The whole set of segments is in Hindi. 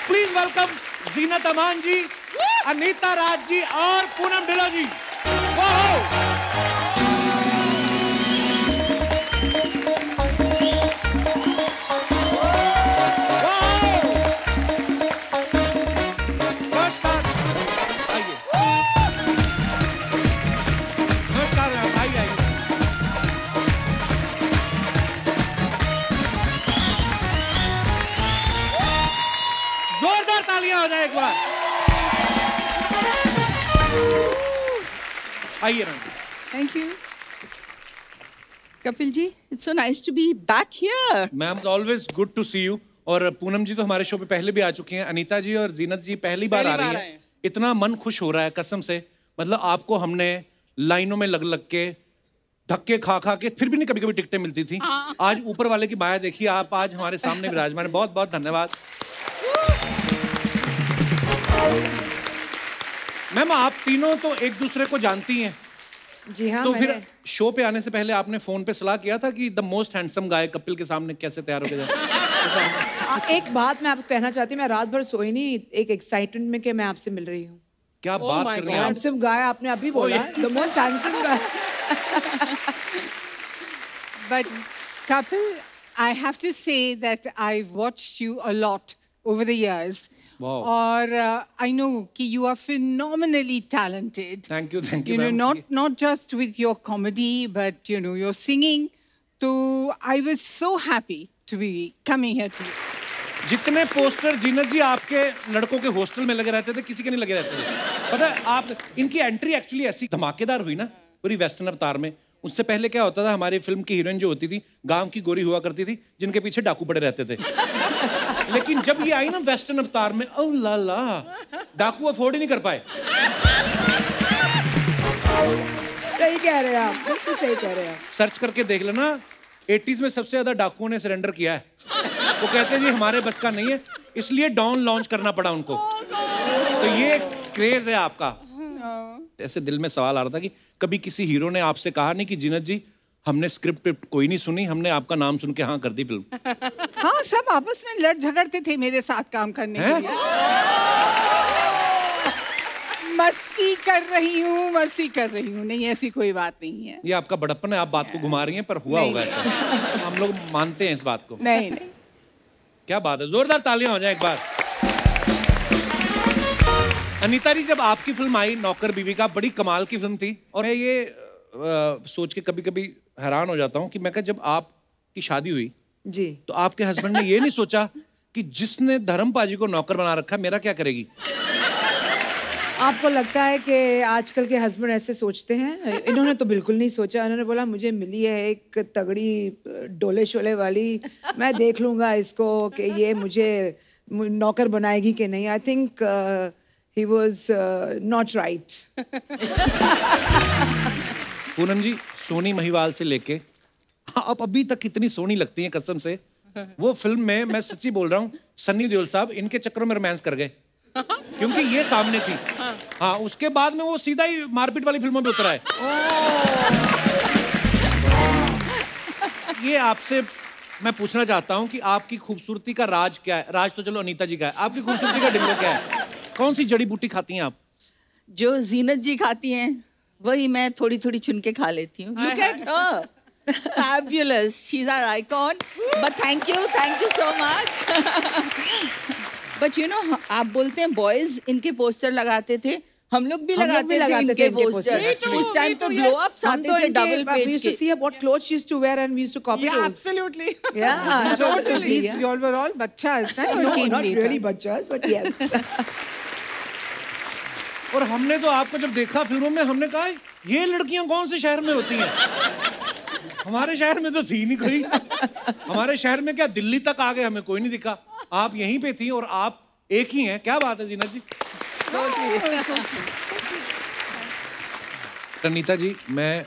प्लीज वेलकम जीनत अमान जी, अनीता राज जी और पूनम ढिल्लों जी। जोरदार तालियां हो जाए एक बार। आइए ma'am. Thank you Kapil ji, it's so nice to be back here. Ma'am always good to see you. और पूनम जी तो हमारे शो पे पहले भी आ चुकी हैं, अनीता जी और जीनत जी पहली बार आ रही हैं। इतना मन खुश हो रहा है कसम से, मतलब आपको हमने लाइनों में लग लग के धक्के खा खा के फिर भी नहीं कभी कभी टिकटें मिलती थी। आज ऊपर वाले की माया देखिए, आप आज हमारे सामने विराजमान। बहुत बहुत धन्यवाद मैम। आप तीनों तो एक दूसरे को जानती हैं। जी हाँ। तो फिर शो पे आने से पहले आपने फोन पे सलाह किया था कि the most handsome guy Kapil के सामने कैसे तैयार होके जाए? एक बात मैं आपको कहना चाहती हूँ, मैं रात भर सोई नहीं, एक एक्साइटमेंट में कि मैं आपसे मिल रही हूँ। क्या बात कर रही हैं आप? हैंडसम गाय आपने अभी बोला, the most handsome guy. But Kapil, I have to say that I've watched you a lot over the years. Wow. और I know कि you are phenomenally talented. Thank you, You know, not just with your comedy, but you know, your singing. So I was so happy to be coming here to you. जितने पोस्टर जीनत जी आपके लड़कों के हॉस्टल में लगे रहते थे, किसी के नहीं लगे रहते थे। पता है आप, इनकी एंट्री एक्चुअली ऐसी धमाकेदार हुई ना पूरी वेस्टर्न अवतार में। उससे पहले क्या होता था, हमारी फिल्म की हीरोइन जो होती थी गांव की गोरी हुआ करती थी, जिनके पीछे डाकू पड़े रहते थे। लेकिन जब ये आई ना वेस्टर्न अवतार में, ओ ला ला, डाकू अफोर्ड ही नहीं कर पाए। सही कह रहे हैं आप, बिल्कुल सही कह रहे हैं। सर्च करके देख लेना, 80s में सबसे ज्यादा डाकुओं ने सरेंडर किया है। वो कहते हैं जी हमारे बस का नहीं है, इसलिए डॉन लॉन्च करना पड़ा उनको। तो ये क्रेज है आपका। ऐसे दिल में सवाल आ रहा था कि कभी किसी हीरो ने आपसे कहा नहीं कि जीनत जी हमने स्क्रिप्ट कोई नहीं सुनी, हमने आपका नाम सुन के हाँ कर दी फिल्म? हाँ, सब आपस में लड़ झगड़ते थे मेरे साथ काम करने के लिए। मस्ती कर रही हूँ, नहीं ऐसी कोई बात नहीं है। ये आपका बड़प्पन है, आप बात को घुमा रही हैं, पर हुआ होगा ऐसा। हम लोग मानते हैं इस बात को। नहीं। क्या बात है, जोरदार तालियां हो जाए एक बार। अनीता जी, जब आपकी फिल्म आई नौकर बीवी का, बड़ी कमाल की फिल्म थी। और मैं ये सोच के कभी कभी हैरान हो जाता हूँ कि मैं कहा जब आपकी शादी हुई जी, तो आपके हस्बैंड ने ये नहीं सोचा कि जिसने धर्म पाजी को नौकर बना रखा मेरा क्या करेगी? आपको लगता है कि आजकल के हस्बैंड ऐसे सोचते हैं? इन्होंने तो बिल्कुल नहीं सोचा। इन्होंने बोला मुझे मिली है एक तगड़ी डोले शोले वाली, मैं देख लूंगा इसको कि ये मुझे नौकर बनाएगी कि नहीं। I think he was not right. Poonam ji, Sohni Mahiwal से लेके आप अभी तक कितनी सोनी लगती हैं कसम से। वो फिल्म में, मैं सच्ची बोल रहा हूँ, सन्नी देओल साहब इनके चक्करों में रोमांस कर गए क्योंकि ये सामने थी। हाँ, उसके बाद में वो सीधा ही मारपीट वाली फिल्मों में उतरा है। ये आपसे मैं पूछना चाहता हूँ कि आपकी खूबसूरती का राज क्या है? राज तो चलो अनीता जी का है, आपकी खूबसूरती का डिंगो क्या है? कौन सी जड़ी बूटी खाती हैं आप? जो जीनत जी खाती हैं वही मैं थोड़ी थोड़ी चुन के खा लेती हूँ। Look at her, fabulous, she's our icon. But thank you so much. But you know, आप बोलते हैं बॉयज इनके पोस्टर लगाते थे, हम लोग भी लगाते थे इनके पोस्टर। उस टाइम तो ब्लो अप्स आते थे डबल पेज के। We used to see what clothes she used to wear and we used to copy those. Absolutely. Yeah, totally. You all were all bachchas. No, not really bachchas, but yes. और हमने तो आपको जब देखा फिल्मों में, हमने कहा ये लड़कियां कौन से शहर में होती हैं? हमारे शहर में तो थी नहीं कोई। हमारे शहर में क्या, दिल्ली तक आ गए, हमें कोई नहीं दिखा। आप यहीं पे थी और आप एक ही हैं। क्या बात है जीनत जी। अनीता जी, मैं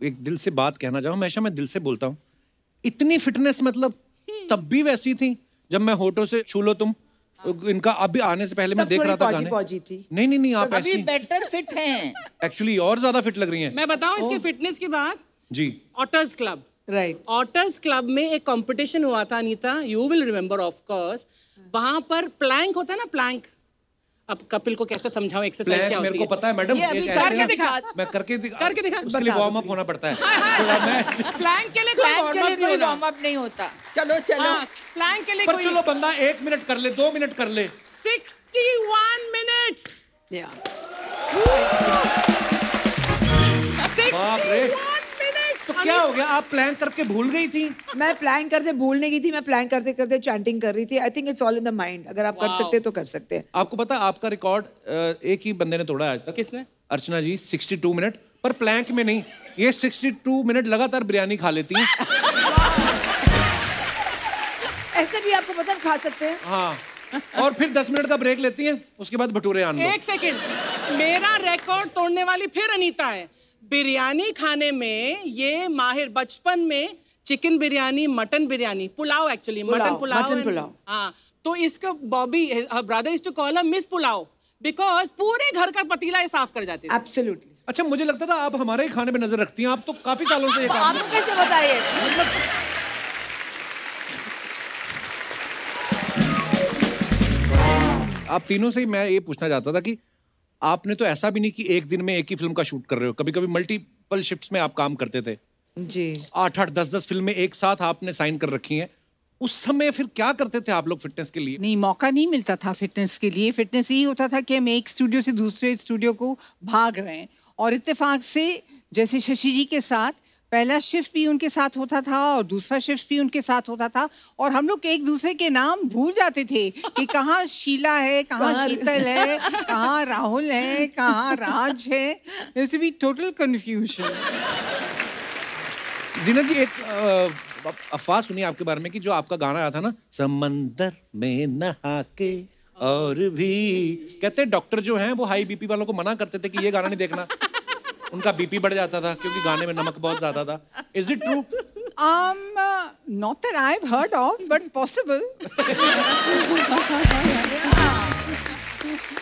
एक दिल से बात कहना चाहूँ, हमेशा मैं दिल से बोलता हूँ, इतनी फिटनेस मतलब तब भी वैसी थी जब मैं होठों से छू लो तुम। इनका अभी आने से पहले मैं देख रहा था गाने। नहीं, आप अभी बेटर फिट हैं। एक्चुअली और ज्यादा फिट लग रही हैं। मैं बताऊं इसके फिटनेस की बात जी। Otters Club right. Otters Club में एक कंपटीशन हुआ था Anita, you will remember of course. वहां पर प्लैंक होता है ना, प्लैंक। अब कपिल को कैसे समझाऊं एक्सरसाइज क्या होती है? मेरे को पता है मैडम, ये अभी एक करके ऐसे ना- दिखा। मैं करके दिखा। उसके लिए वार्म अप होना पड़ता है। प्लैंक के लिए प्लान के लिए कोई होना। वार्म अप नहीं होता। चलो चलो। हाँ, प्लैंक के लिए पर कोई चलो बंदा 1 मिनट कर ले, 2 मिनट कर ले। 61 मिनट्स। बाप रे। 61 मिनट्स। तो क्या हो गया, आप प्लान करके भूल गई थी? मैं प्लान करते भूल नहीं गई थी, मैं प्लान करते करते चैंटिंग कर रही थी। I think it's all in the mind. अगर आप कर सकते तो कर सकते हैं। आपको पता है आपका रिकॉर्ड एक ही बंदे ने तोड़ा आज तक। किसने? अर्चना जी, 62 मिनट, पर प्लैंक में नहीं। ये 62 मिनट लगातार बिरयानी खा लेती हैं। ऐसे भी आपको पता है खा सकते हैं। हाँ, और फिर 10 मिनट का ब्रेक लेती हैं, उसके बाद भटूरे आन लो। 1 सेकंड, मेरा रिकॉर्ड तोड़ने वाली फिर अनीता है। बिरयानी खाने में ये माहिर, बचपन में chicken biryani, mutton biryani, pulao actually, mutton pulao. Mutton pulao. हाँ, तो इसका Bobby brother is to call a miss pulao because पूरे घर का पतीला ये साफ कर जाते थे। एब्सोल्युटली। अच्छा, मुझे लगता था आप हमारे ही खाने पे नजर रखती हैं। आप तो काफी सालों से ये काम आपको कैसे बताइए? आप तीनों से ही मैं ये पूछना चाहता था कि आपने तो ऐसा भी नहीं कि एक दिन में एक ही फिल्म का शूट कर रहे हो, कभी कभी मल्टीपल शिफ्ट्स में आप काम करते थे। जी। 8-8, 10-10 फिल्में एक साथ आपने साइन कर रखी हैं। उस समय फिर क्या करते थे आप लोग फिटनेस के लिए? नहीं, मौका नहीं मिलता था फिटनेस के लिए। फिटनेस यही होता था कि हम एक स्टूडियो से दूसरे स्टूडियो को भाग रहे हैं। और इत्तेफाक से जैसे शशि जी के साथ पहला शिफ्ट भी उनके साथ होता था और दूसरा शिफ्ट भी उनके साथ होता था, और हम लोग एक दूसरे के नाम भूल जाते थे कि कहाँ शीला है, कहाँ शीतल है, कहाँ राहुल है, कहाँ राज है। There be total confusion. Jeena ji, एक अफवाह सुनी आपके बारे में कि जो आपका गाना आया था ना, समंदर में नहा के और भी, कहते हैं डॉक्टर जो हैं वो हाई बीपी वालों को मना करते थे कि ये गाना नहीं देखना, उनका बीपी बढ़ जाता था क्योंकि गाने में नमक बहुत ज्यादा था। Is it true? Not that I've heard of, but possible.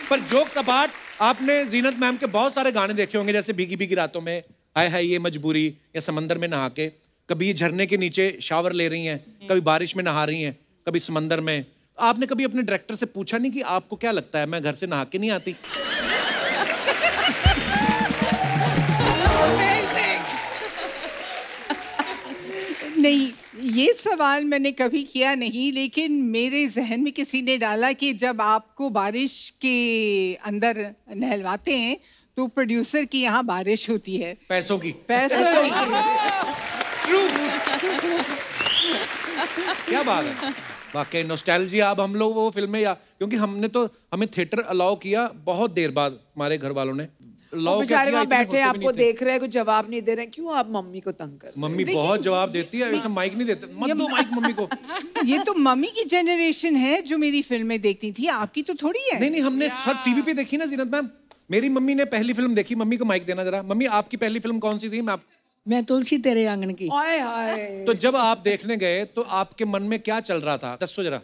पर जोक्स अपार्ट, आपने जीनत मैम के बहुत सारे गाने देखे होंगे, जैसे भीगी भीगी रातों में, हाय हाय ये मजबूरी, या समंदर में नहा के। कभी झरने के नीचे शावर ले रही हैं, कभी बारिश में नहा रही हैं, कभी समंदर में। आपने कभी अपने डायरेक्टर से पूछा नहीं कि आपको क्या लगता है मैं घर से नहा के नहीं आती? नहीं, ये सवाल मैंने कभी किया नहीं, लेकिन मेरे जहन में किसी ने डाला कि जब आपको बारिश के अंदर नहलवाते हैं तो प्रोड्यूसर की यहाँ बारिश होती है पैसों की। पैसों की। क्या बात है, वाकई नॉस्टैल्जिया। अब हम लोग वो फिल्में, या क्योंकि हमें थिएटर अलाउ किया बहुत देर बाद, हमारे घर वालों ने अलाउ किया। बेचारे वहाँ बैठे आपको देख रहे हैं, कुछ जवाब नहीं दे रहे हैं। क्यों आप मम्मी को तंग कर? मम्मी बहुत जवाब देती है, ऐसे माइक नहीं देते, मत दो माइक मम्मी को। ये तो मम्मी की जनरेशन है जो मेरी फिल्में देखती थी, आपकी तो थोड़ी है। नहीं, हमने सर टीवी पे देखी ना जीनत मैम। मेरी मम्मी ने पहली फिल्म देखी, मम्मी को माइक देना जरा। मम्मी, आपकी पहली फिल्म कौन सी थी? मैं तुलसी तेरे आंगन की। हाय हाय। तो जब आप देखने गए तो आपके मन में क्या चल रहा था, दसो जरा।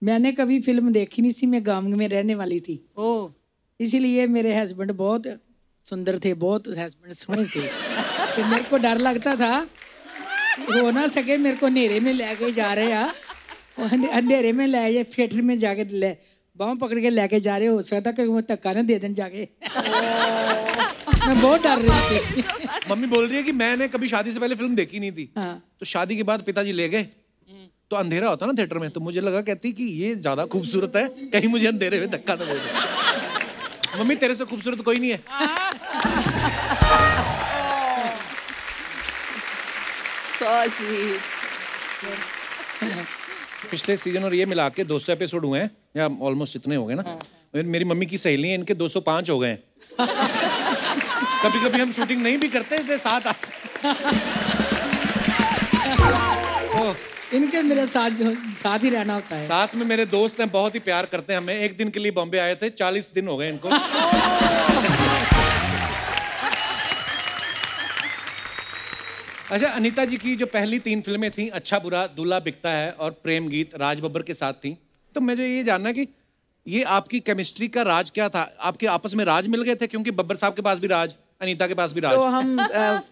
मैंने कभी फिल्म देखी नहीं थी, मैं गांव में रहने वाली थी। ओह, इसीलिए मेरे हस्बैंड बहुत सुंदर थे, बहुत हस्बैंड सोहने थे। तो मेरे को डर लगता था हो ना सके मेरे को अंधेरे में लेके जा रहे हैं, अंधेरे में ले जाए, थिएटर में जाके ले बाँह पकड़ के लेके जा रहे, हो सकता कि वो धक्का ना दे दें जाके। मैं बहुत डर रही थी। मम्मी बोल रही है कि मैंने कभी शादी से पहले फिल्म देखी नहीं थी। हाँ। तो शादी के बाद पिताजी ले गए, तो अंधेरा होता ना थिएटर में, तो मुझे लगा, कहती कि ये ज्यादा खूबसूरत है, कहीं मुझे अंधेरे में धक्का ना दे दे। मम्मी, तेरे से खूबसूरत कोई नहीं है। So sweet. पिछले सीजन और ये मिला के 200 एपिसोड हुए हैं, या ऑलमोस्ट इतने हो गए ना। मेरी मम्मी की सहेली है, इनके 205 हो गए हैं। कभी कभी हम शूटिंग नहीं भी करते, इसलिए साथ आते। इनके मेरे साथ ही रहना होता है। साथ में मेरे दोस्त हैं, बहुत ही प्यार करते हैं हमें। एक दिन के लिए बॉम्बे आए थे, 40 दिन हो गए इनको। अच्छा, अनीता जी की जो पहली 3 फिल्में थी, अच्छा बुरा, दूल्हा बिकता है और प्रेम गीत, राज बब्बर के साथ थी। तो मुझे ये जानना कि ये आपकी केमिस्ट्री का राज क्या था? आपके आपस में राज मिल गए थे? क्योंकि बब्बर साहब के पास भी राज, अनीता के पास भी राज। तो हम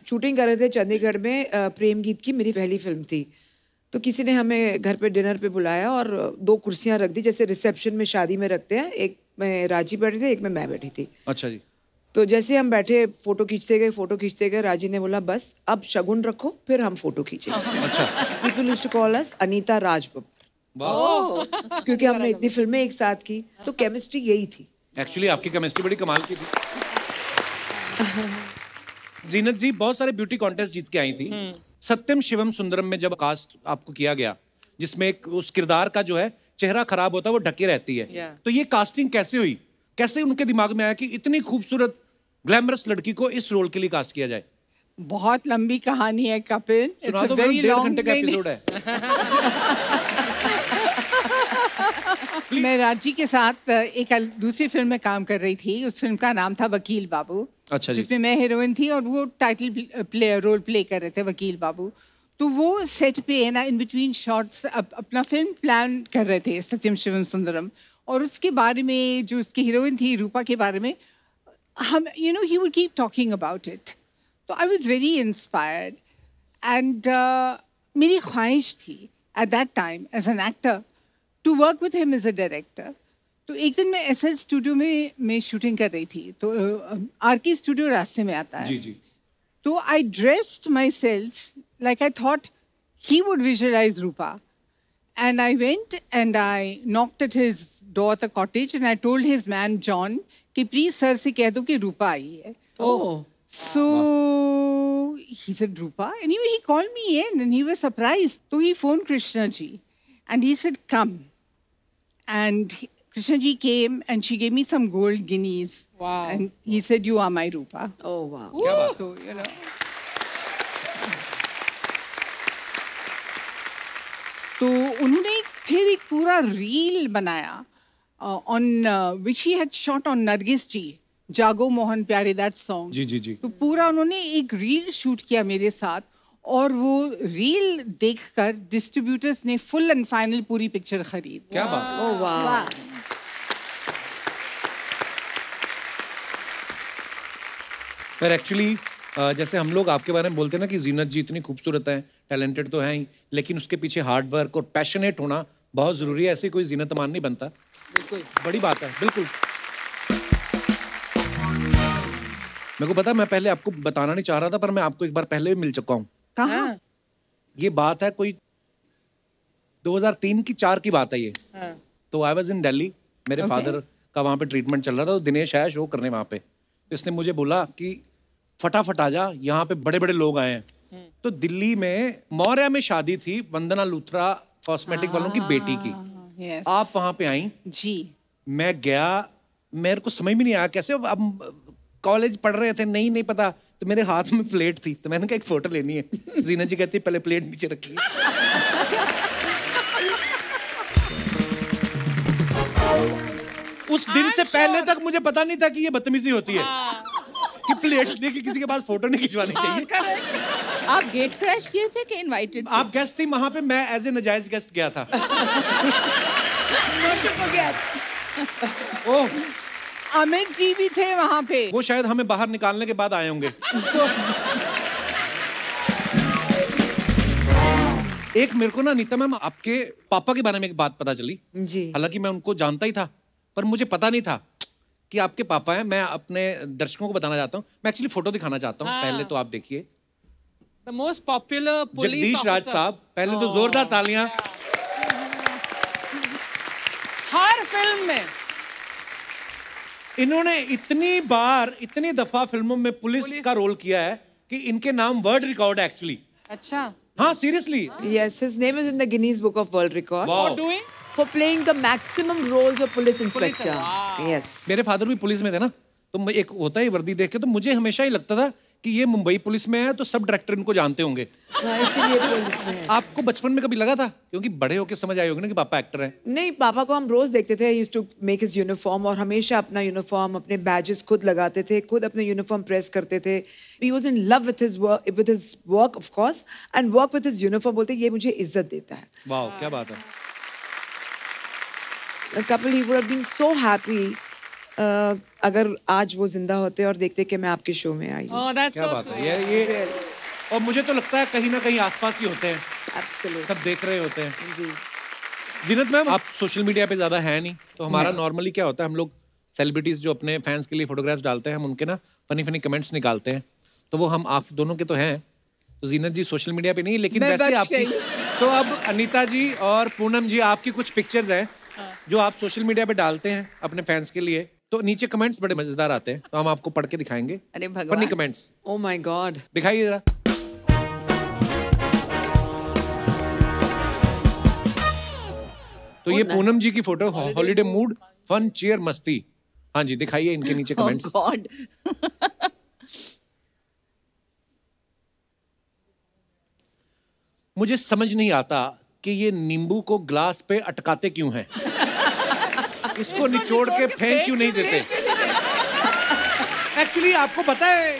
शूटिंग कर रहे थे चंडीगढ़ में, प्रेम गीत की मेरी पहली फिल्म थी। तो किसी ने हमें घर पे डिनर पे बुलाया और 2 कुर्सियां रख दी, जैसे रिसेप्शन में शादी में रखते हैं। एक में राजी बैठी थी, एक में मैं बैठी थी। अच्छा जी। तो जैसे हम बैठे, फोटो खींचते गए, राजी ने बोला बस अब शगुन रखो फिर हम फोटो खींचेंगे। अच्छा। People used to call us Anita Raj Babbar, क्योंकि हमने इतनी फिल्में एक साथ की, तो केमिस्ट्री यही थी। एक्चुअली आपकी केमिस्ट्री बड़ी कमाल की थी। जीनत जी बहुत सारे ब्यूटी कॉन्टेस्ट जीत के आई थी। सत्यम शिवम सुंदरम में जब कास्ट आपको किया गया, जिसमें एक उस किरदार का जो है चेहरा खराब होता है, वो ढके रहती है, तो ये कास्टिंग कैसे हुई? कैसे उनके दिमाग में आया कि इतनी खूबसूरत ग्लैमरस लड़की को इस रोल के लिए कास्ट किया जाए? बहुत लंबी कहानी है कपिल। सुना दो, 1.5 घंटे का एपिसोड है। मैं राजी के साथ एक दूसरी फिल्म में काम कर रही थी। उस फिल्म का नाम था वकील बाबू। अच्छा जी। जिसमें मैं हीरोइन थी और वो टाइटल रोल प्ले कर रहे थे, वकील बाबू। तो वो सेट पे ना इन बिटवीन शॉट्स अपना फिल्म प्लान कर रहे थे, सत्यम शिवम सुंदरम। और उसके बारे में, जो उसकी हीरोइन थी रूपा के बारे में, हम he would keep talking about it. तो I was very inspired and मेरी ख्वाहिश थी at that time as an actor to work with him as a director. तो एक दिन मैं SL स्टूडियो में शूटिंग कर रही थी, तो RK स्टूडियो रास्ते में आता है। जी जी। तो I dressed myself like I thought he would visualise Rupa, and I went and I knocked at his door at the cottage and I told his man John कि प्लीज सर से कह दो कि रूपा आई है। Oh. So he said Rupa. Anyway, he called me in and he was surprised. So he phoned Krishna ji and he said, come. And Krishna ji came and she gave me some gold guineas. Wow. And he said, you are my Rupa. Oh wow. So, you know. तो उन्होंने फिर एक पूरा रील बनाया on which he had shot on Nargis जी, जागो मोहन प्यारे, दैट सॉन्ग। जी जी जी। तो पूरा उन्होंने एक रील शूट किया मेरे साथ और वो रील देखकर डिस्ट्रीब्यूटर्स ने फुल एंड फाइनल पूरी पिक्चर खरीद। क्या बात। Oh wow. पर एक्चुअली जैसे हम लोग आपके बारे में बोलते हैं ना कि जीनत जी इतनी खूबसूरत है, टैलेंटेड तो है ही, लेकिन उसके पीछे हार्ड वर्क और पैशनेट होना बहुत जरूरी है। ऐसी कोई जीनत अमान नहीं बनता। बिल्कुल बड़ी बात है। बिल्कुल। मेरे को पता, मैं पहले आपको बताना नहीं चाह रहा था, पर मैं आपको एक बार पहले भी मिल चुका हूँ। कहाँ? ये बात है कोई 2003 की 4 की बात है ये। तो आई वाज इन दिल्ली, मेरे फादर का वहाँ पे ट्रीटमेंट चल रहा था, तो दिनेश आया शो करने वहाँ पे। तो इसने मुझे बोला कि फटाफट आ जा, यहाँ पे बड़े बड़े लोग आए हैं। तो दिल्ली में मौर्या में शादी थी वंदना लूथरा कॉस्मेटिक वालों की बेटी की। Yes. आप वहाँ पे आई, जी। मैं गया, मेरे को समझ में नहीं आया कैसे। अब कॉलेज पढ़ रहे थे, नहीं पता। तो मेरे हाथ में प्लेट थी, तो मैंने कहा एक फोटो लेनी है। जीनत जी कहती पहले प्लेट नीचे रखिए। उस दिन से पहले तक मुझे पता नहीं था कि ये बदतमीजी होती है कि प्लेट लेके किसी के पास फोटो नहीं खिंचवानी चाहिए। आप गेट क्रैश किए थे कि इनवाइटेड? आप गेस्ट थी वहां पे, मैं एज ए नाजायज गेस्ट गया था। ओह, अमित जी भी थे वहाँ पे। वो शायद हमें बाहर निकालने के बाद आए होंगे। एक मेरे को ना नीता मैम आपके पापा के बारे में एक बात पता चली। जी। हालांकि मैं उनको जानता ही था, पर मुझे पता नहीं था कि आपके पापा हैं। मैं अपने दर्शकों को बताना चाहता हूँ, मैं एक्चुअली फोटो दिखाना चाहता हूँ। पहले तो आप देखिए, The most popular police Jagdish Raj officer. साहब। पहले तो जोरदार तालियां। हर फिल्म में इन्होंने इतनी बार, इतनी दफा फिल्मों में पुलिस का रोल किया है कि इनके नाम वर्ल्ड रिकॉर्ड है एक्चुअली। अच्छा हाँ, seriously. Yes, his name is in the Guinness Book of World Record Wow. for doing for playing the maximum roles of police inspector. wow. Yes. मेरे फादर भी पुलिस में थे ना, तो एक होता है वर्दी देख के, तो मुझे हमेशा ही लगता था कि ये मुंबई पुलिस में है तो सब डायरेक्टर इनको जानते होंगे। हाँ, इसीलिए पुलिस में है। आपको बचपन में कभी लगा था, क्योंकि बड़े होके समझ आए होंगे ना कि पापा एक्टर हैं? नहीं, पापा को हम रोज देखते थे। He used to make his uniform और हमेशा अपना यूनिफॉर्म, अपने बैजेस खुद लगाते थे, खुद अपने यूनिफॉर्म प्रेस करते थे। He was in love with his work of course, and work with his uniform। बोलते ये मुझे इज्जत देता है। वाह, क्या बात है। A couple, he would have been so happy अगर आज वो जिंदा होते और देखते कि मैं आपके शो में आई हूँ। Oh, that's क्या so बात है sweet. ये और मुझे तो लगता है कहीं ना कहीं आसपास ही होते हैं, Absolutely. सब देख रहे होते हैं। जी। जीनत मैम, आप सोशल मीडिया पे ज्यादा है नहीं, तो हमारा नॉर्मली क्या होता है, हम लोग सेलिब्रिटीज जो अपने फैंस के लिए फोटोग्राफ्स डालते हैं, हम उनके ना फनी फनी कमेंट्स निकालते हैं, तो वो हम आप दोनों के तो हैं। तो जीनत जी सोशल मीडिया पे नहीं, लेकिन मैं वैसे बच आपकी गई। तो अब अनीता जी और पूनम जी, आपकी कुछ पिक्चर्स हैं जो आप सोशल मीडिया पे डालते हैं अपने फैंस के लिए, तो नीचे कमेंट्स बड़े मजेदार आते हैं, तो हम आपको पढ़ के दिखाएंगे। अरे भगवान। Funny comments Oh my God. दिखाइए जरा। तो ये पूनम जी की photo, holiday mood, fun, cheer, मस्ती। हाँ जी, दिखाइए इनके नीचे Oh कमेंट्स। God. मुझे समझ नहीं आता कि ये नींबू को ग्लास पे अटकाते क्यों हैं। इसको निचोड़ के फेंक क्यों नहीं देते। एक्चुअली आपको पता है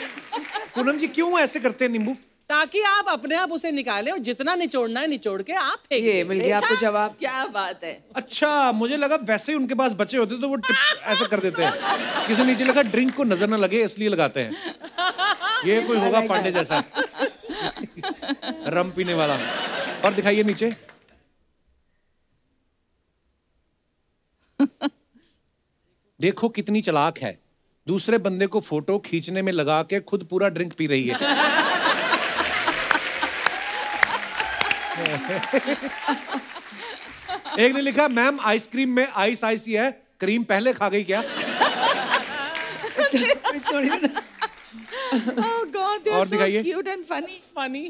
पूनम जी क्यों ऐसे करते हैं नींबू? ताकि आप अपने आप उसे निकालें और जितना निचोड़ना है निचोड़ के आप फेंक ये दें। मिल गया आपको देखा? जवाब। क्या बात है। अच्छा, मुझे लगा वैसे ही उनके पास बचे होते तो वो टिप ऐसा कर देते हैं। किसी नीचे लगा ड्रिंक को नजर ना लगे इसलिए लगाते हैं। ये कोई होगा पांडे जैसा रम पीने वाला। और दिखाइए नीचे। देखो कितनी चालाक है, दूसरे बंदे को फोटो खींचने में लगा के खुद पूरा ड्रिंक पी रही है। एक ने लिखा, मैम आइसक्रीम में आइस आइस ही है, क्रीम पहले खा गई क्या? Oh God, they और are so दिखाइए। cute and funny. Funny.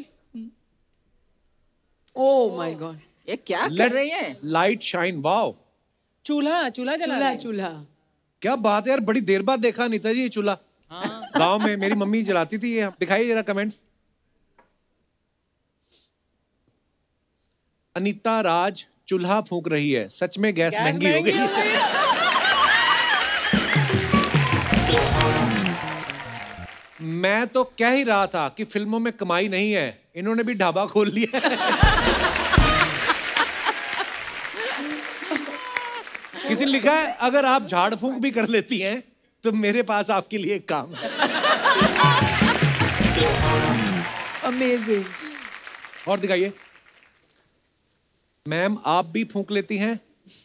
Oh my God. ये क्या कर रही है? लाइट शाइन, वाओ चूल्हा चूल्हा जला चूल्हा रहे हैं। चूल्हा। क्या बात है यार, बड़ी देर बाद देखा अनीता जी ये चूल्हा। गांव में मेरी मम्मी जलाती थी ये। दिखाइए जरा कमेंट्स। अनीता राज चूल्हा फूंक रही है, सच में गैस महंगी हो गई है। मैं तो कह ही रहा था कि फिल्मों में कमाई नहीं है, इन्होंने भी ढाबा खोल लिया है। किसी ने लिखा है, अगर आप झाड़ फूंक भी कर लेती हैं तो मेरे पास आपके लिए एक काम है। Amazing. और दिखाइए। मैम आप भी फूंक लेती हैं,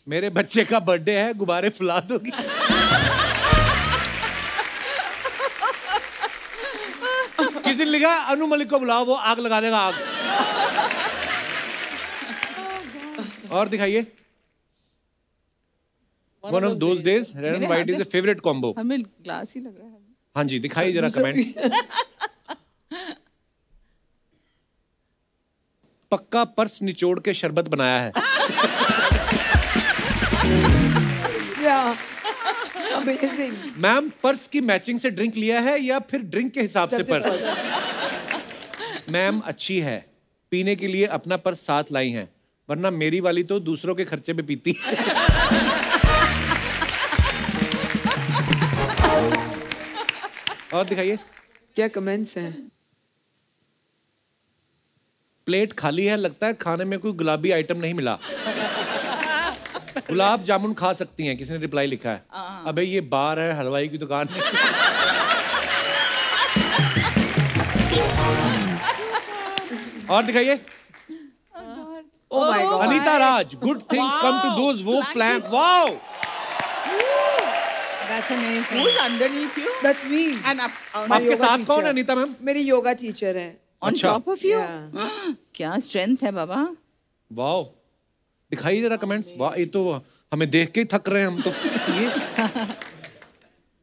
मेरे बच्चे का बर्थडे है, गुब्बारे फुला दोगी? किसी ने लिखा, अनु मलिक को बुलाओ, वो आग लगा देगा आग। और दिखाइए। One of those days, red and white is a favorite combo. हमें ग्लास ही लग रहा है। हाँ जी, दिखाइए जरा कमेंट। पक्का पर्स निचोड़ के शरबत बनाया है। Yeah. Amazing. मैम पर्स की मैचिंग से ड्रिंक लिया है या फिर ड्रिंक के हिसाब से पर्स? मैम अच्छी है, पीने के लिए अपना पर्स साथ लाई हैं, वरना मेरी वाली तो दूसरों के खर्चे पे पीती है। और दिखाइए। क्या कमेंट्स हैं? प्लेट खाली है, लगता है खाने में कोई गुलाबी आइटम नहीं मिला। गुलाब जामुन खा सकती हैं, किसी ने रिप्लाई लिखा है। अबे ये बार है, हलवाई की दुकान नहीं। और दिखाइए। Oh my God. Anita Raj, good things come to those who plan. Wow, That's amazing. Who's underneath you? That's me. And up on, आपके योगा साथ कौन है teacher. अनीता मैम? मेरी योगा टीचर है। on अच्छा। top of you? Yeah. क्या स्ट्रेंथ है बाबा। वाओ, दिखाइए जरा कमेंट्स। वाह, ये तो हमें देख के ही थक रहे हैं हम तो। ये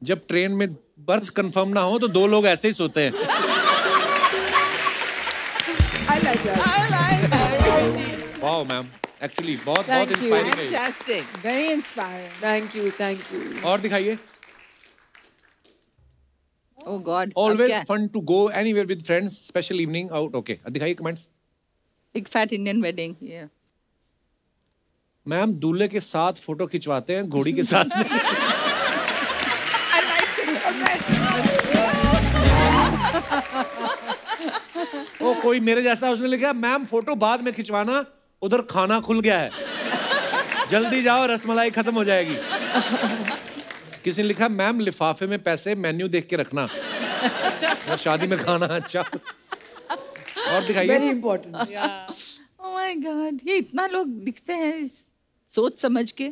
जब ट्रेन में बर्थ कंफर्म ना हो तो दो लोग ऐसे ही सोते हैं। I like that. I like that. Wow ma'am, actually बहुत बहुत Thank you. इंस्पायरिंग है ये। Fantastic. Very inspiring. Thank you, thank you. और दिखाइए। Oh God. Always अब क्या? fun to go anywhere with friends, special evening out. Okay, दिखाइए comments. Big fat Indian wedding. Yeah. Ma'am दूल्हे के साथ फोटो खिंचवाते हैं, घोड़ी के साथ नहीं। ओ कोई मेरे जैसा, उसने लिखा, मैम फोटो बाद में खिंचवाना, उधर खाना खुल गया है, जल्दी जाओ रसमलाई खत्म हो जाएगी। किसी ने लिखा मैम लिफाफे में पैसे मेन्यू देख के रखना और शादी में खाना। अच्छा और दिखाइए। Very important. Oh my God, ये इतना लोग लिखते हैं सोच समझ के।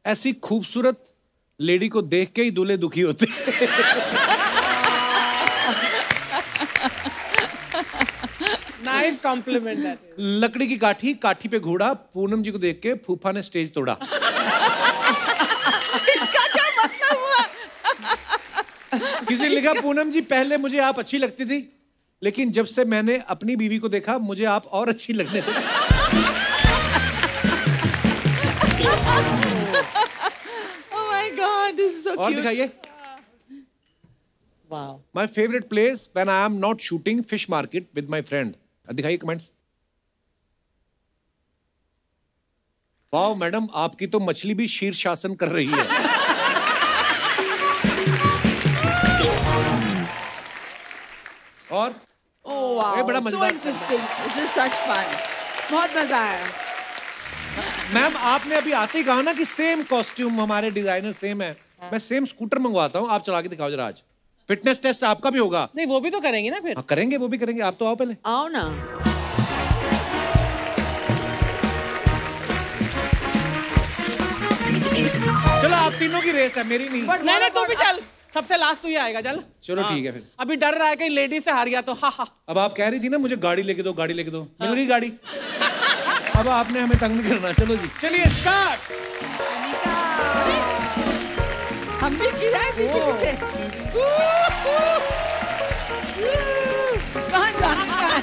ऐसी खूबसूरत लेडी को देख के ही दूल्हे दुखी होते नाइस कॉम्प्लीमेंट दैट। लकड़ी की काठी, काठी पे घोड़ा, पूनम जी को देख के फूफा ने स्टेज तोड़ा। इसका क्या मतलब हुआ? किसी ने लिखा पूनम जी पहले मुझे आप अच्छी लगती थी, लेकिन जब से मैंने अपनी बीवी को देखा मुझे आप और अच्छी लगने लगी। Oh my God, this is so और cute. दिखाइए। Wow. My favorite place when I am not shooting fish market with my friend. दिखाइए कमेंट्स। वाह मैडम, आपकी तो मछली भी शीर्षासन कर रही है। और ओह वाओ, ये बड़ा so मजेदार। interesting. This is such fun. बहुत मजा आया। मैम आपने अभी आते ही कहा ना कि सेम कॉस्ट्यूम हमारे डिजाइनर सेम है। मैं सेम स्कूटर मंगवाता हूँ, आप चला के दिखाओ जरा आज। फिटनेस टेस्ट आपका भी होगा। नहीं वो भी तो करेंगे ना फिर। हाँ, करेंगे, वो भी करेंगे। आप तो आओ पहले। आओ ना। चलो आप तीनों की रेस है, मेरी नहीं। नहीं नहीं तू भी चल, सबसे लास्ट तू ही आएगा चल। चलो ठीक है फिर। अभी डर रहा है कहीं लेडी से हार गया तो। हा हा। अब आप कह रही थी ना मुझे गाड़ी लेके दो, गाड़ी लेके दो, मिल गई गाड़ी। अब आपने हमें तंग नहीं करना। चलो जी, चलिए स्टार्ट। हम भी की जाए पीछे पीछे। कहाँ जाना है?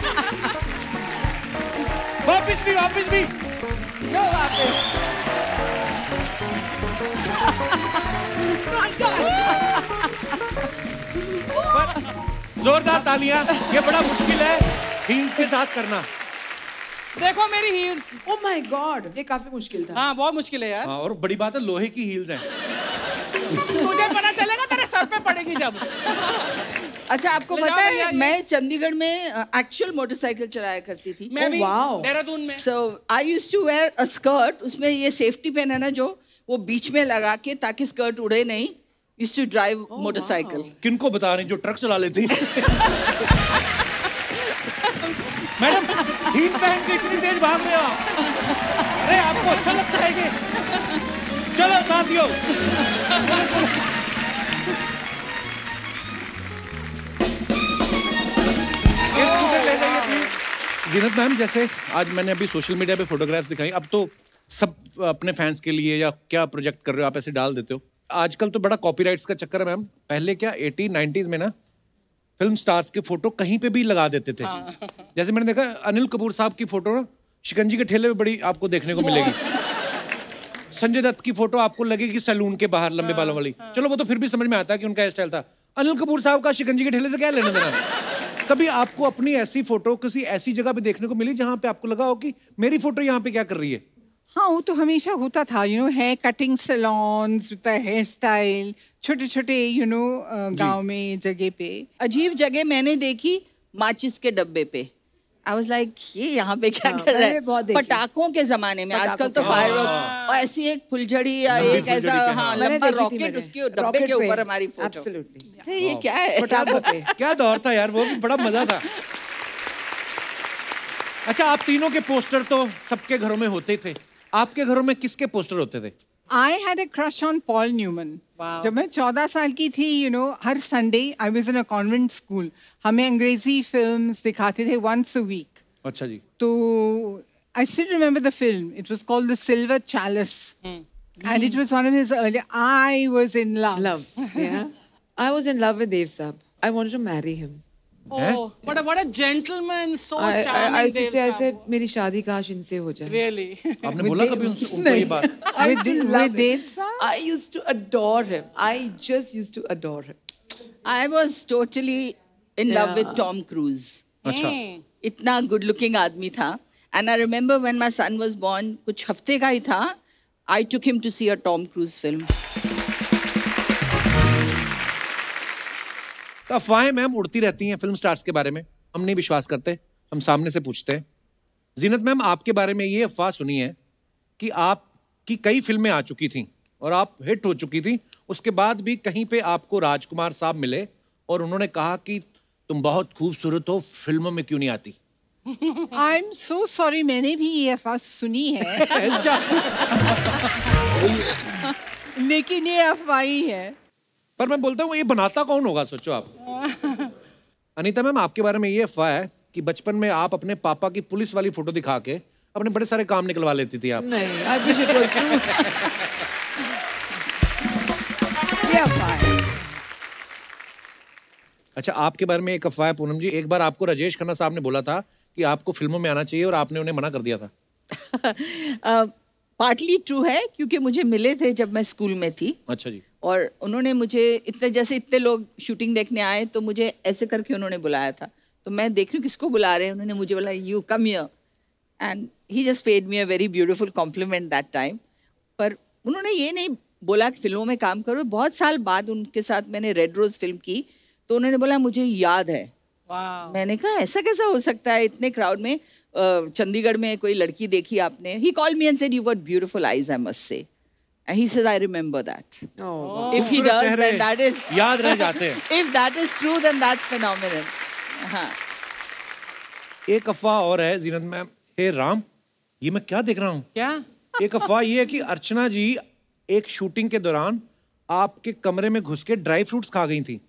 वापिस भी, वापिस भी। लो वापस। जोरदार तालियां। ये बड़ा मुश्किल है हील्स के साथ करना। देखो मेरी हील्स। ओह माय गॉड, ये काफी मुश्किल था। हाँ बहुत मुश्किल है यार। हाँ, और बड़ी बात है लोहे की हील्स हैं। तुझे पता चलेगा तेरे सर पे पड़ेगी जब। अच्छा आपको ले जाओ पता भैया है ये। मैं चंडीगढ़ में एक्चुअल मोटरसाइकिल चलाया करती थी। मैं भी wow. देहरादून में। So I used to wear a skirt, उसमें ये सेफ्टी पिन है ना जो वो बीच में लगा के ताकि स्कर्ट उड़े नहीं। Used to drive motorcycle. किनको बता रही जो ट्रक चला लेती मैडम हील पहन के इतनी तेज भाग रहे हो आप। अरे आपको अच्छा लगता है कि चलो साथियों। ये स्कूटर ले जाइए प्लीज। जीनत मैम, जैसे आज मैंने अभी सोशल मीडिया पे फोटोग्राफ्स दिखाई, अब तो सब अपने फैंस के लिए या क्या प्रोजेक्ट कर रहे हो आप ऐसे डाल देते हो। आजकल तो बड़ा कॉपीराइट्स का चक्कर है मैम। पहले क्या 80s 90s में ना फिल्म स्टार्स के फोटो कहीं पे भी लगा देते थे। जैसे मैंने देखा अनिल कपूर साहब की फोटो ना शिकंजी के ठेले पे बड़ी आपको देखने को मिलेगी। संजय दत्त की फोटो आपको लगेगी सैलून के बाहर लंबे बालों वाली। चलो वो तो फिर भी समझ में आता है कि उनका हेयर स्टाइल था। अनिल कपूर साहब का शिकंजी के ठेले से क्या लेना देना। कभी आपको अपनी ऐसी फोटो किसी ऐसी जगह पे देखने को मिली जहां पे आपको लगा हो कि मेरी फोटो यहाँ पे क्या कर रही है? हाँ वो तो हमेशा होता था, you know, hair cutting salons with hair style, छोटे छोटे गांव में जगह पे। अजीब जगह मैंने देखी माचिस के डब्बे पे। आई वाज लाइक ये यहाँ पे क्या कर रहा मैंने है? बहुत देखी। पटाखों के जमाने में, पटाखों आजकल तो के। फायरवर्क और ऐसी एक फुलझड़ी या लंबी एक ऐसा फुलझड़ी के, हाँ मैंने लंबा देखी थी रॉकेट मैंने। उसके डब्बे रॉकेट के पे। ऊपर हमारी फोटो। Absolutely. ये क्या है? पटाखों पे। क्या दौर था यार, वो भी बड़ा मजा था। अच्छा आप तीनों के पोस्टर तो सबके घरों में होते थे, आपके घरों में किसके पोस्टर होते थे? I had a crush on Paul Newman. Wow. जब मैं 14 साल की थी, you know, her Sunday I was in a convent school. हमें अंग्रेजी फिल्म्स दिखाते थे once a week. अच्छा जी। तो I still remember the film. It was called The Silver Chalice. And it was one of his early. I was in love. Love. Yeah. I was in love with Dev Saab. I wanted to marry him. Oh, what a gentleman, so I charming. used to say, I said, मेरी शादी काश इनसे हो जाए. Really? आपने बोला कभी उनसे उनको ये बात? With Dev Saab? I used to adore him. I just used to adore him. I was totally in love Yeah. with Tom Cruise. अच्छा। इतना गुड लुकिंग आदमी था। And I remember when my son was born, कुछ हफ्ते का ही था, I took him to see a Tom Cruise film. तो अफवाहें मैम उड़ती रहती हैं फिल्म स्टार्स के बारे में, हम नहीं विश्वास करते, हम सामने से पूछते हैं। जीनत मैम, आपके बारे में ये अफवाह सुनी है कि आपकी कई फिल्में आ चुकी थी और आप हिट हो चुकी थी। उसके बाद भी कहीं पे आपको राजकुमार साहब मिले और उन्होंने कहा कि तुम बहुत खूबसूरत हो, फिल्मों में क्यों नहीं आती? आई एम सो सॉरी, मैंने भी ये अफवाह सुनी है। लेकिन ये अफवाह ही है। पर मैं बोलता हूँ ये बनाता कौन होगा, सोचो आप। अनीता मैम, आपके बारे में ये अफवाह है कि बचपन में आप अपने पापा की पुलिस वाली फोटो दिखा के अपने बड़े सारे काम निकलवा लेती थी आप। नहीं, I wish it was true. ये अफवाह है। अच्छा, आपके बारे में एक अफवाह है पूनम जी, एक बार आपको राजेश खन्ना साहब ने बोला था कि आपको फिल्मों में आना चाहिए और आपने उन्हें मना कर दिया था। पार्टली ट्रू है, क्योंकि मुझे मिले थे जब मैं स्कूल में थी। अच्छा जी। और उन्होंने मुझे इतने लोग शूटिंग देखने आए तो मुझे ऐसे करके उन्होंने बुलाया था। तो मैं देख रही हूँ किसको बुला रहे हैं, उन्होंने मुझे बोला you come here, and he just paid me a very beautiful compliment that time. पर उन्होंने ये नहीं बोला कि फिल्मों में काम करो। बहुत साल बाद उनके साथ मैंने रेड रोज फिल्म की तो उन्होंने बोला मुझे याद है। मैंने कहा ऐसा कैसा हो सकता है, इतने क्राउड में चंडीगढ़ में कोई लड़की देखी आपने? He called me and said you got beautiful eyes, I must say. And he said, I remember that. Oh, if he does, then that is याद रह जाते हैं। If that is true, then that's phenomenal. हाँ। एक अफवाह और है जीनत मैम, हे राम, ये मैं क्या देख रहा हूँ? क्या? एक अफवाह ये है कि अर्चना जी एक शूटिंग के दौरान आपके कमरे में घुस के ड्राई फ्रूट्स खा गई थी।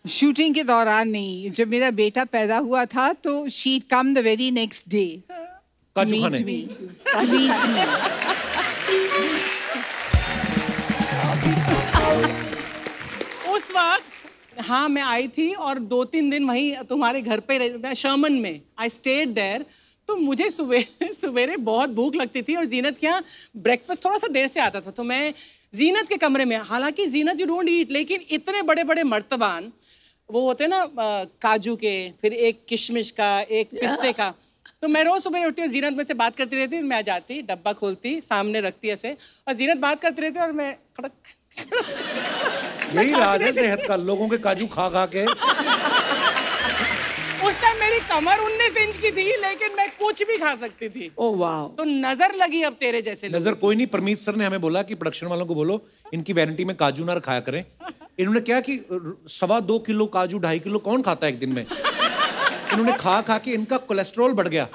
शूटिंग के दौरान नहीं, जब मेरा बेटा पैदा हुआ था तो she come the very next day काजू खाने। उस वक्त हाँ मैं आई थी और 2-3 दिन वहीं तुम्हारे घर पे शर्मन में आई स्टेड देयर। तो मुझे सवेरे बहुत भूख लगती थी और जीनत के यहाँ ब्रेकफास्ट थोड़ा सा देर से आता था, तो मैं जीनत के कमरे में, हालांकि जीनत यू डोंट ईट, लेकिन इतने बड़े बड़े मर्तबान वो होते ना काजू के, फिर एक किशमिश का, एक पिस्ते का, तो मैं रोज सुबह उठती हूँ, जीनत में से बात करती रहती, मैं आ जाती, डब्बा खोलती, सामने रखती ऐसे, और जीनत बात करती रहती और मैं यही राज है सेहत का, लोगों के काजू खा खा के। उस टाइम मेरी कमर 19 इंच की थी, लेकिन मैं कुछ भी खा सकती थी। ओह वाह। तो नजर लगी अब तेरे जैसे लोगों नजर कोई नहीं, परमीत सर ने हमें बोला कि प्रोडक्शन वालों को बोलो इनकी वैनिटी में काजू ना रखाया करें। इन्होंने क्या कि 2.25 किलो काजू 2.5 किलो कौन खाता है एक दिन में? इन्होंने खा खा के इनका कोलेस्ट्रॉल बढ़ गया।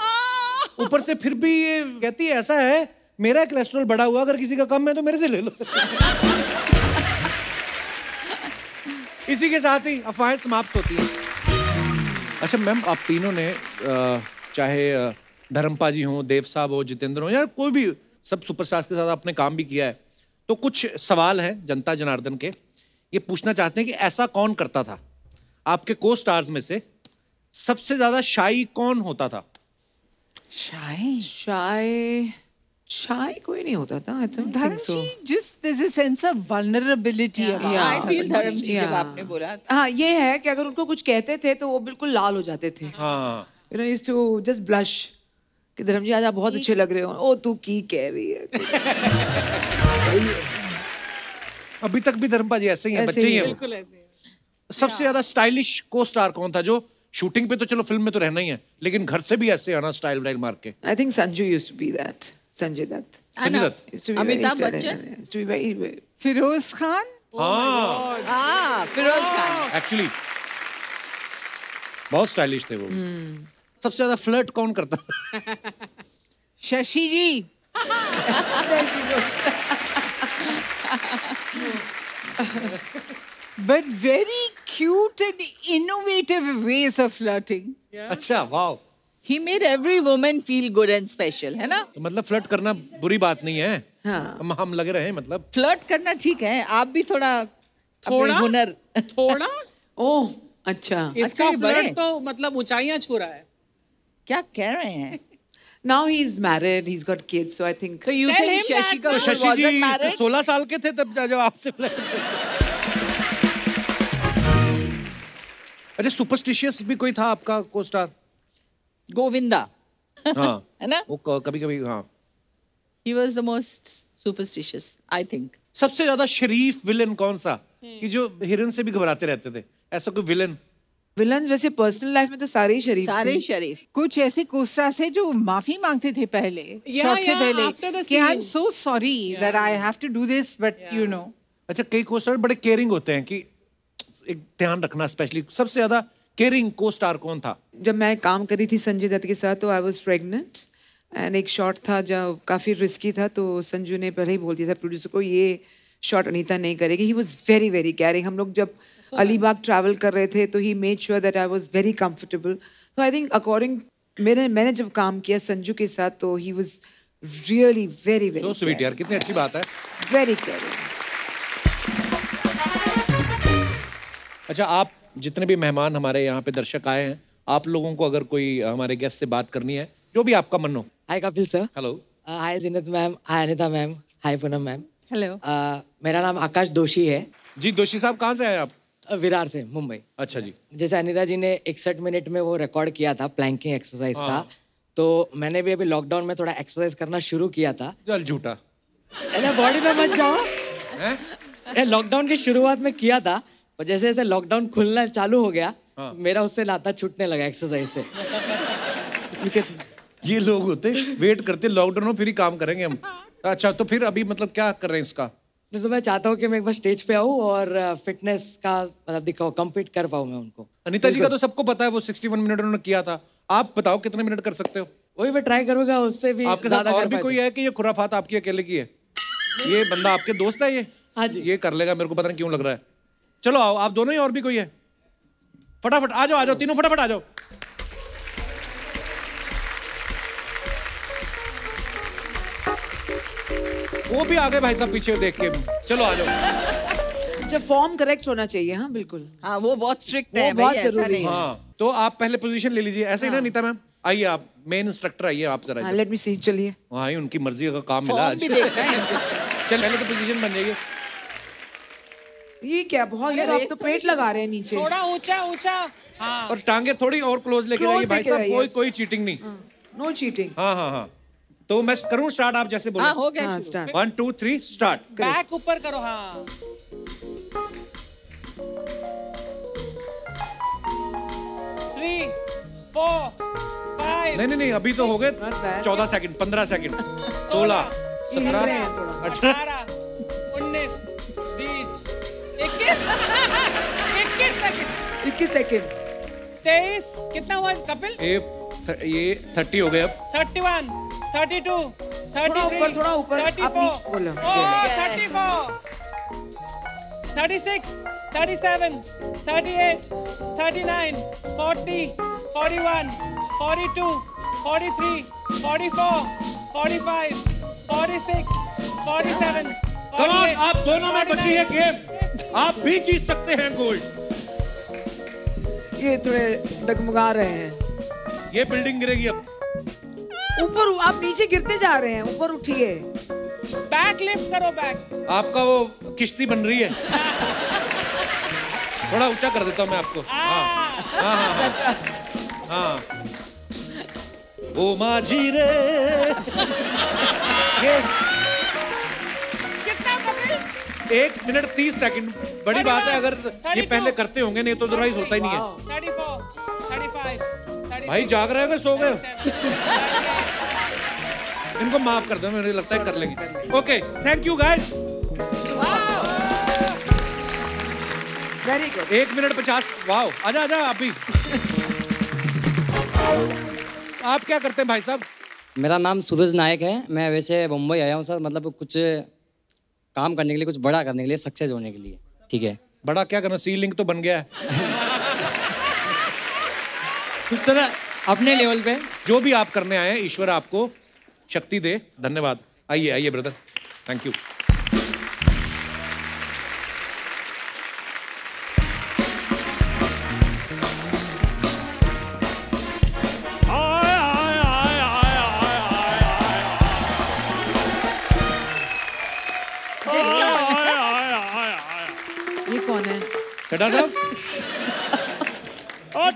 ऊपर से फिर भी ये कहती है ऐसा है मेरा कोलेस्ट्रॉल बढ़ा हुआ, अगर किसी का कम है तो मेरे से ले लो। इसी के साथ ही अफवाहें समाप्त होती हैं। अच्छा मैम, आप तीनों ने चाहे धर्मपा जी हो, देव साहब हो, जितेंद्र हो, या कोई भी सब सुपरस्टार्स के साथ आपने काम भी किया है, तो कुछ सवाल हैं जनता जनार्दन के। ये पूछना चाहते हैं कि ऐसा कौन करता था आपके को स्टार्स में से सबसे ज्यादा शाई कौन होता था? शाय कोई नहीं होता था। I don't think so. Just there's a sense of vulnerability about Yeah. I feel धर्म जी जब Yeah. आपने बोला, हाँ, ये है कि अगर उनको कुछ कहते थे तो वो बिल्कुल लाल हो जाते थे। हाँ, You know, used to just blush कि धर्म जी आज आप बहुत अच्छे लग रहे हो। ओ तू की कह रही है? अभी तक भी धर्मपा जी ऐसे ही हैं, ऐसे बच्चे ही ही हैं। हैं। बिल्कुल ऐसे। सबसे ज्यादा स्टाइलिश को स्टार कौन था जो शूटिंग पे तो चलो फिल्म में तो रहना ही है, लेकिन घर से भी ऐसे आना स्टाइल वाइल मार के? I think Sanju used to be that. Sanjay Dutt. Sanjay Dutt. Used to be very Amitabh stylish. Bachchan? Used to be very Firoz Khan. हाँ, हाँ फिरोज खान। एक्चुअली बहुत स्टाइलिश थे वो। सबसे ज्यादा फ्लर्ट कौन करता था? शशि जी। But very cute and innovative ways of flirting. अच्छा, वाह। He made every woman feel good and special, है ना? तो मतलब फ्लर्ट करना बुरी बात नहीं है। हाँ। हम लगे रहे मतलब। फ्लर्ट करना ठीक है, आप भी थोड़ा थोड़ा हुनर। थोड़ा ओह अच्छा। इसका ये बड़े। फ्लर्ट तो मतलब ऊंचाइयां छू रहा है। क्या कह रहे हैं? Now he's married, he's got kids, so I think. So you Tell think him Shashi that- Kapoor तो शशि wasn't जी married? 16 साल के थे तब जब आपसे फ्लर्ट। अच्छा, सुपरस्टिशियस भी कोई था आपका को स्टार? गोविंदा, हाँ, है ना? वो कभी कभी हाँ। He was the most superstitious, I think. सबसे ज्यादा शरीफ विलन कौन सा कि जो हीरोइन से भी घबराते रहते थे? ऐसा कोई विलन विलन्स वैसे पर्सनल लाइफ में तो सारे ही शरीफ सारे थे। शरीफ। कुछ ऐसे कोस्टार्स है जो माफी मांगते थे पहले Yeah, शॉट से yeah, after पहले the कि I am scene. So sorry that I have to do this but you know. अच्छा, कई को स्टार बड़े केयरिंग होते हैं कि एक ध्यान रखना, स्पेशली सबसे ज्यादा केयरिंग को स्टार कौन था? जब मैं काम कर रही थी संजय दत्त के साथ तो आई वाज प्रेग्नेंट एंड एक शॉट था जो काफ़ी रिस्की था, तो संजू ने पहले ही बोल दिया था प्रोड्यूसर को ये शॉट अनीता नहीं करेगी। He was very very caring. हम लोग जब अलीबाग ट्रैवल कर रहे थे तो he made sure that I was very comfortable. तो आई थिंक अकॉर्डिंग मैंने जब काम किया संजू के साथ तो he was really very so very sweet यार, कितनी अच्छी बात है। Very caring. अच्छा, आप जितने भी मेहमान हमारे यहाँ पे दर्शक आए हैं, आप लोगों को अगर कोई हमारे गेस्ट से बात करनी है, जो भी आपका मन हो। हाय कपिल सर। हेलो। हाय जीनत मैम, हाय अनिता मैम, हाय पूनम मैम। हेलो। मेरा नाम आकाश दोषी है। जी दोषी साहब, कहाँ से आए आप? विरार से, मुंबई। अच्छा जी। जैसे अनिता जी ने 61 मिनट में वो रिकॉर्ड किया था प्लैंकिंग एक्सरसाइज का, तो मैंने भी अभी लॉकडाउन में थोड़ा एक्सरसाइज करना शुरू किया था। चल झूठा। अरे बॉडी में मत जाओ। लॉकडाउन की शुरुआत में किया था, और जैसे जैसे लॉकडाउन खुलना चालू हो गया, मेरा उससे नाता छूटने लगा एक्सरसाइज से। ये लोग होते वेट करते लॉकडाउन हो फिर ही काम करेंगे हम। अच्छा, तो फिर अभी मतलब क्या कर रहे हैं इसका? तो मैं चाहता हूँ कि मैं एक बार स्टेज पे आऊँ और फिटनेस का मतलब दिखाऊँ, कम्पीट कर पाऊँ मैं उनको। अनीता जी का तो सबको पता है, वो 61 मिनट उन्होंने किया था। आप बताओ कितने मिनट कर सकते हो? वही मैं ट्राई करूँगा, उससे भी आपके साथ ज्यादा और कर भी पाए कोई तो। है कि ये खुराफात आपकी अकेले की है? ये बंदा आपके दोस्त है ये? हाँ जी। ये कर लेगा, मेरे को पता नहीं क्यों लग रहा है। चलो आओ, आप दोनों ही, और भी कोई है? फटाफट आ जाओ, तीनों फटाफट आ जाओ। वो भी आ गए भाई साहब पीछे देख के। चलो आ जाओ। अच्छा, फॉर्म करेक्ट होना चाहिए। हाँ बिल्कुल। हाँ वो बहुत स्ट्रिक्ट वो है बहुत भाई, ऐसा जरूरी नहीं है। हाँ, तो आप पहले पोजीशन ले लीजिए, ऐसे ही ना नीता मैम? आइए आप, मेन इंस्ट्रक्टर आइए आप जरा। हाँ लेट मी सी, चलिए। वहाँ ही उनकी मर्जी का काम मिला फॉर्म आज। भी देख रहे हैं। चल पहले तो पोजीशन बन जाइए। ये क्या बहुत, ये तो आप तो पेट लगा रहे हैं नीचे। थोड़ा ऊंचा ऊंचा। हाँ। और टांगे थोड़ी और क्लोज लेके Close जाइए भाई लेके साहब, जाइए। कोई चीटिंग नहीं। No cheating. हाँ हाँ हाँ, तो मैं करूँ स्टार्ट, आप जैसे बोले? हाँ हो गया हाँ शुरू। स्टार्ट। 1 2 3 स्टार्ट। बैक ऊपर करो। हाँ। 3 4 5 नहीं, अभी तो हो गए Not bad. 14 सेकंड, 15 सेकंड, 16 हिल 17 रहे हैं थोड़ा। 18 19 20 21 21 सेकंड 21 सेकंड। 23 कितना हुआ कपिल? ये 30 हो गए अब। 31 32 33 थोड़ा ऊपर, 34 आपने बोला। ओह 34 36 37 38 39 40 41 42 43 44 45 46 47 कम ऑन, आप दोनों में बची है गेम, आप भी जीत सकते हैं गोल्ड। ये थोड़े डगमगा रहे हैं। ये बिल्डिंग गिरेगी अब। ऊपर, आप नीचे गिरते जा रहे हैं, ऊपर उठिए। बैक लिफ्ट करो बैक। आपका वो किश्ती बन रही है। थोड़ा ऊंचा कर देता हूँ मैं आपको। हाँ। ओ माझी रे। ये कितना कपिल? 1 मिनट 30 सेकंड, बड़ी बात है अगर ये पहले करते होंगे, नहीं तो अदरवाइज होता ही नहीं है। 34 35 36 भाई जाग रहे हो, सो गए हो? इनको माफ कर दो, मुझे लगता है कर लेंगे। Okay, thank you guys. Very good. 1 minute 50। Wow, आजा आप भी। आप क्या करते हैं भाई साहब? मेरा नाम सूरज नायक है। मैं वैसे मुंबई आया हूँ सर, मतलब कुछ काम करने के लिए, कुछ बड़ा करने के लिए, सक्सेस होने के लिए। ठीक है, बड़ा क्या करना, सीलिंग तो बन गया है। कुछ सर अपने लेवल पे। जो भी आप करने आए हैं, ईश्वर आपको शक्ति दे। धन्यवाद। आइए ब्रदर, थैंक यू। ये कौन है? चड्ढा साहब,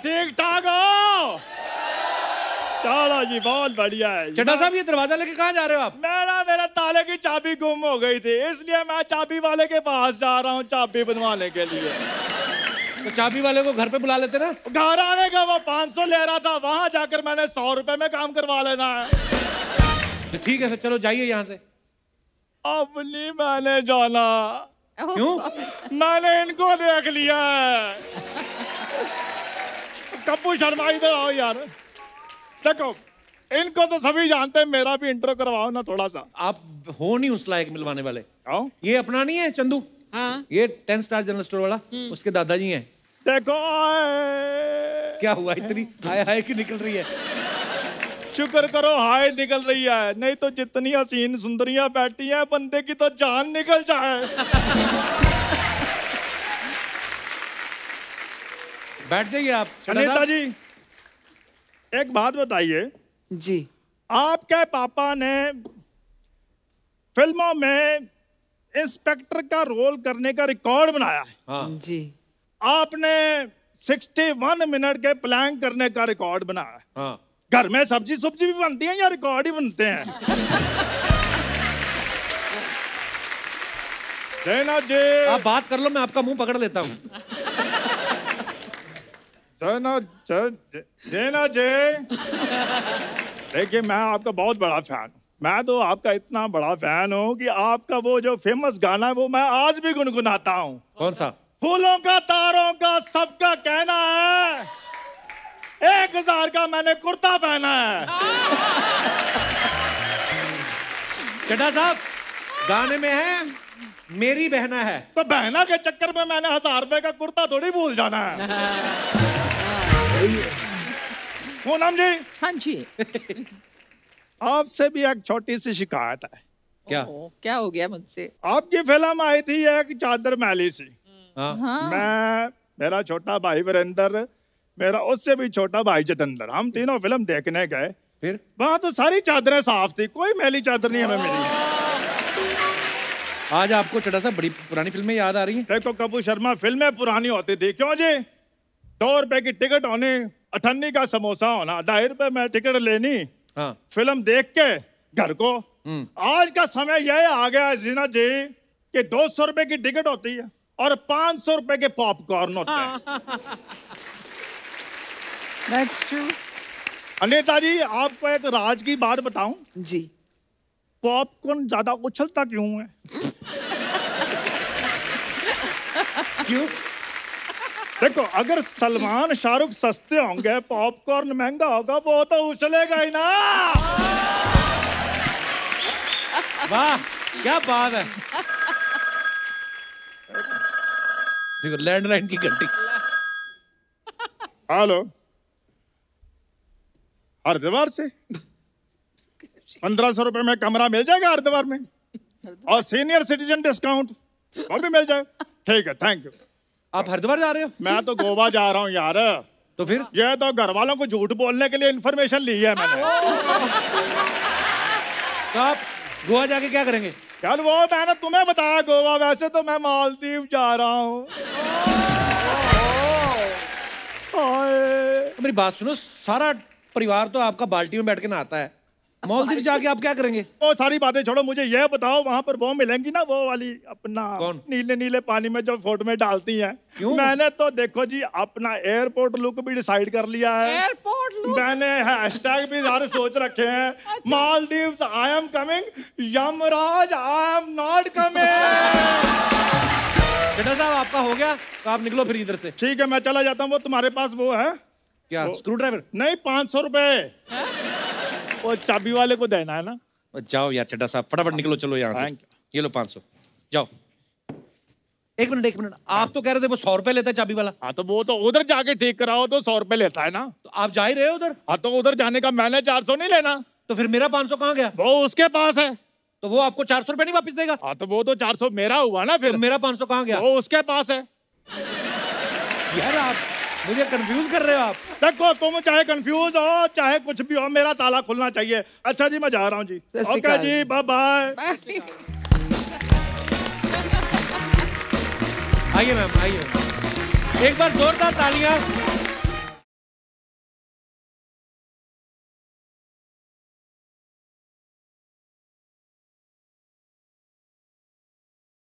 ठीक ठाक हो? चलो जी, बहुत बढ़िया है। चड्ढा साहब, ये दरवाजा लेके कहाँ जा रहे हो आप? मेरा ताले की चाबी गुम हो गई थी, इसलिए मैं चाबी वाले के पास जा रहा हूँ चाबी बनवाने के लिए। तो चाबी वाले को घर पे बुला लेते ना। घर आने का वो 500 ले रहा था, वहां जाकर मैंने 100 रुपए में काम करवा लेना है। तो ठीक है, फिर चलो जाइए यहाँ से। अब नहीं मैंने जाना। क्यों? मैंने इनको देख लिया है। कपूर शर्मा इधर आओ यार। देखो इनको तो सभी जानते हैं, मेरा भी इंट्रो करवाओ ना थोड़ा सा। आप हो नहीं उस लायक मिलवाने वाले। आओ। ये अपना नहीं है चंदू? हाँ। ये 10 स्टार जनरल स्टोर वाला, उसके दादाजी हैं। देखो क्या हुआ, इतनी हाय हाय क्यों निकल रही है? शुक्र करो हाय निकल रही है, नहीं तो जितनी हसीन सुंदरियां बैठी हैं बंदे की तो जान निकल जाए। बैठ जाइए आप। अनीता जी एक बात बताइए जी, आपके पापा ने फिल्मों में इंस्पेक्टर का रोल करने का रिकॉर्ड बनाया है। हाँ। जी। आपने 61 मिनट के प्लान करने का रिकॉर्ड बनाया है। हाँ। घर में सब्जी सुब्जी भी बनती है या रिकॉर्ड ही बनते हैं? जैना जी आप बात कर लो, मैं आपका मुंह पकड़ लेता हूँ। जैना जी देखिए मैं आपका बहुत बड़ा फैन हूँ। मैं तो आपका इतना बड़ा फैन हूँ कि आपका वो जो फेमस गाना है वो मैं आज भी गुनगुनाता हूँ। कौन सा? फूलों का तारों का सबका कहना है, 1000 का मैंने कुर्ता पहना है। चड्ढा साहब गाने में है मेरी बहना है, तो बहना के चक्कर में मैंने 1000 रुपए का कुर्ता थोड़ी भूल जाना है। पूनम जी। हाँ जी। आपसे भी एक छोटी सी शिकायत है। क्या? क्या हो गया मुझसे? आपकी फिल्म आई थी एक चादर मैली सी। हाँ। मैं, मेरा छोटा भाई वीरेंद्र, मेरा उससे भी छोटा भाई जितेंद्र, हम तीनों फिल्म देखने गए। फिर वहां तो सारी चादरें साफ थी, कोई मैली चादर नहीं हमें मिली। आज आपको चड्ढा साहब बड़ी पुरानी फिल्में याद आ रही हैं? देखो कपूर शर्मा फिल्में पुरानी होती थी, क्यों जी? 2 रुपए की टिकट होनी, 98 का समोसा होना, 2.5 रुपए में टिकट लेनी, हाँ। फिल्म देख के घर को। आज का समय यह आ गया है जीना जी कि 200 रुपए की टिकट होती है और 500 रुपए के पॉपकॉर्न होते हैं। That's true. अनीता जी आपको एक राज की बात बताऊं? जी। पॉपकॉर्न ज्यादा उछलता क्यों है? क्यों? देखो अगर सलमान शाहरुख सस्ते होंगे, पॉपकॉर्न महंगा होगा, वो तो उछलेगा ही ना। वाह क्या बात है। लैंडलाइन की घंटी। हेलो, हरिद्वार से 1500 रुपए में कमरा मिल जाएगा हरिद्वार में, और सीनियर सिटीजन डिस्काउंट वो भी मिल जाए। ठीक है, थैंक यू। आप हरिद्वार जा रहे हो? मैं तो गोवा जा रहा हूँ यार। तो फिर ये तो घर वालों को झूठ बोलने के लिए इन्फॉर्मेशन ली है मैंने। तो आप गोवा जाके क्या करेंगे? यार वो मैंने तुम्हें बताया गोवा, वैसे तो मैं मालदीव जा रहा हूँ। मेरी बात सुनो, सारा परिवार तो आपका बाल्टी में बैठ के नहाता है, मालदीव जाके आप क्या करेंगे? वो सारी बातें छोड़ो, मुझे ये बताओ वहां पर वो मिलेंगी ना, वो वाली अपना कौन? नीले नीले पानी में जो फोटो में डालती हैं। क्यों? मैंने तो देखो जी अपना एयरपोर्ट लुक भी डिसाइड कर लिया है। Airport look? मैंने हैशटैग भी सारे सोच रखे हैं। Maldives I am coming, Yamraj I am not coming. Chadha साहब आपका हो गया, तो आप निकलो फिर इधर से। ठीक है मैं चला जाता हूँ। वो तुम्हारे पास वो है क्या? Screw driver? नहीं, 500 रुपए वो चाबी वाले को देना है ना। जाओ यार चड्ढा साहब, फटाफट निकलो, चलो यहाँ से। Thank you. ये लो 500, जाओ। एक मिनट, आप तो कह रहे थे वो 100 रुपए लेता है चाबी वाला। हाँ तो वो तो उधर जाके ठीक कराओ तो 100 रुपए लेता है ना। तो आप जा ही रहे हो उधर? हाँ तो उधर जाने का मैंने 400 नहीं लेना। तो फिर मेरा 500 कहाँ गया? वो उसके पास है। तो वो आपको 400 रुपए नहीं वापस देगा? हाँ तो वो तो 400 मेरा हुआ ना फिर। तो मेरा 500 कहाँ गया? वो उसके पास है। यार आप मुझे कंफ्यूज कर रहे हो। आप देखो तुम चाहे कंफ्यूज हो चाहे कुछ भी हो, मेरा ताला खुलना चाहिए। अच्छा जी मैं जा रहा हूँ जी। ओके जी, बाय बाय। आइए मैम, आइए। एक बार जोरदार तालियां